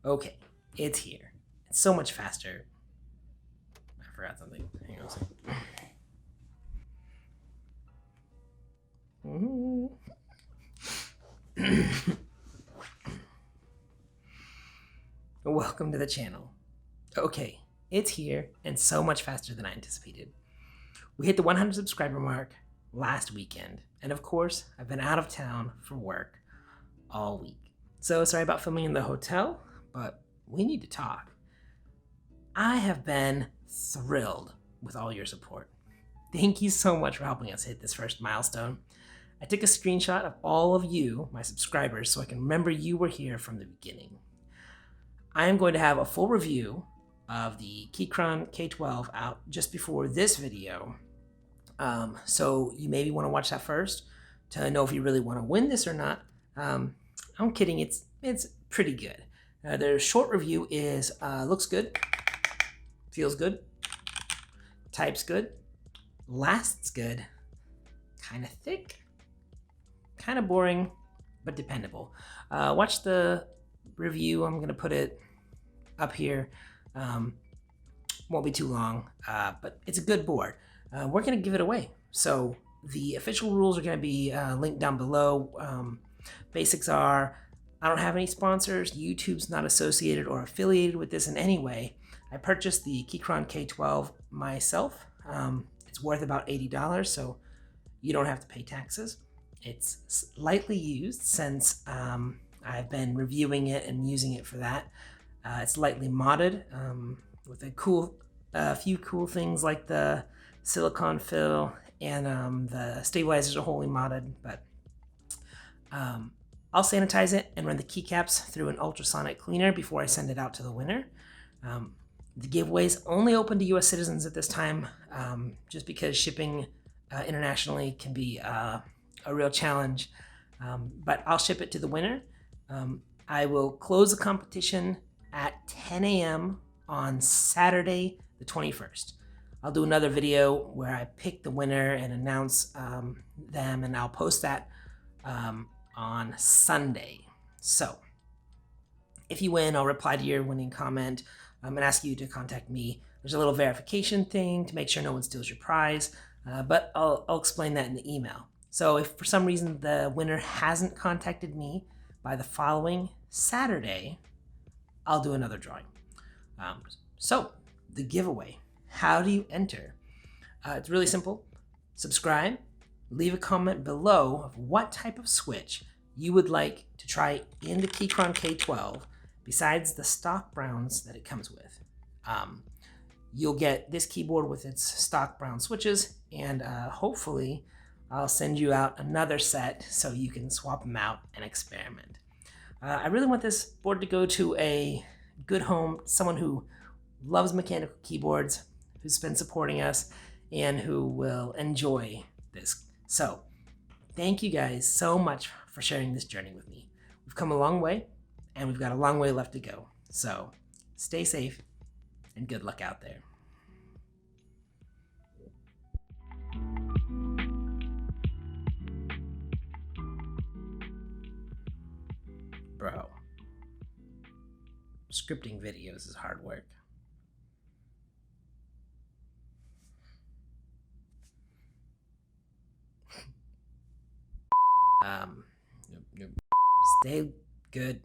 Okay, it's here. It's so much faster. I forgot something. Hang on a second. Welcome to the channel. Okay, it's here and so much faster than I anticipated. We hit the 100 subscriber mark last weekend, and of course, I've been out of town for work all week. So sorry about filming in the hotel, but we need to talk. I have been thrilled with all your support. Thank you so much for helping us hit this first milestone. I took a screenshot of all of you, my subscribers, so I can remember you were here from the beginning. I am going to have a full review of the Keychron K12 out just before this video. So you maybe want to watch that first to know if you really want to win this or not. I'm kidding, it's pretty good. Their short review is looks good, feels good, types good, lasts good, kind of thick, kind of boring, but dependable. Watch the review. I'm going to put it up here. Won't be too long, but it's a good board. We're going to give it away. So the official rules are going to be linked down below. Basics are, I don't have any sponsors. YouTube's not associated or affiliated with this in any way. I purchased the Keychron K12 myself. It's worth about $80, so you don't have to pay taxes. It's lightly used since I've been reviewing it and using it for that. It's lightly modded with a few cool things like the silicone fill and the stabilizers are wholly modded, but I'll sanitize it and run the keycaps through an ultrasonic cleaner before I send it out to the winner. The giveaway is only open to US citizens at this time, just because shipping internationally can be a real challenge, but I'll ship it to the winner. I will close the competition at 10 a.m. on Saturday the 21st. I'll do another video where I pick the winner and announce them, and I'll post that on Sunday. So if you win, I'll reply to your winning comment and ask you to contact me. There's a little verification thing to make sure no one steals your prize, but I'll explain that in the email. So if for some reason the winner hasn't contacted me by the following Saturday, I'll do another drawing. So the giveaway, how do you enter? It's really simple. Subscribe, leave a comment below of what type of switch you would like to try in the Keychron K12 besides the stock browns that it comes with. You'll get this keyboard with its stock brown switches, and hopefully I'll send you out another set so you can swap them out and experiment. I really want this board to go to a good home, someone who loves mechanical keyboards, who's been supporting us, and who will enjoy this. So thank you guys so much for sharing this journey with me. We've come a long way, and we've got a long way left to go. So stay safe and good luck out there. Bro, scripting videos is hard work. Stay good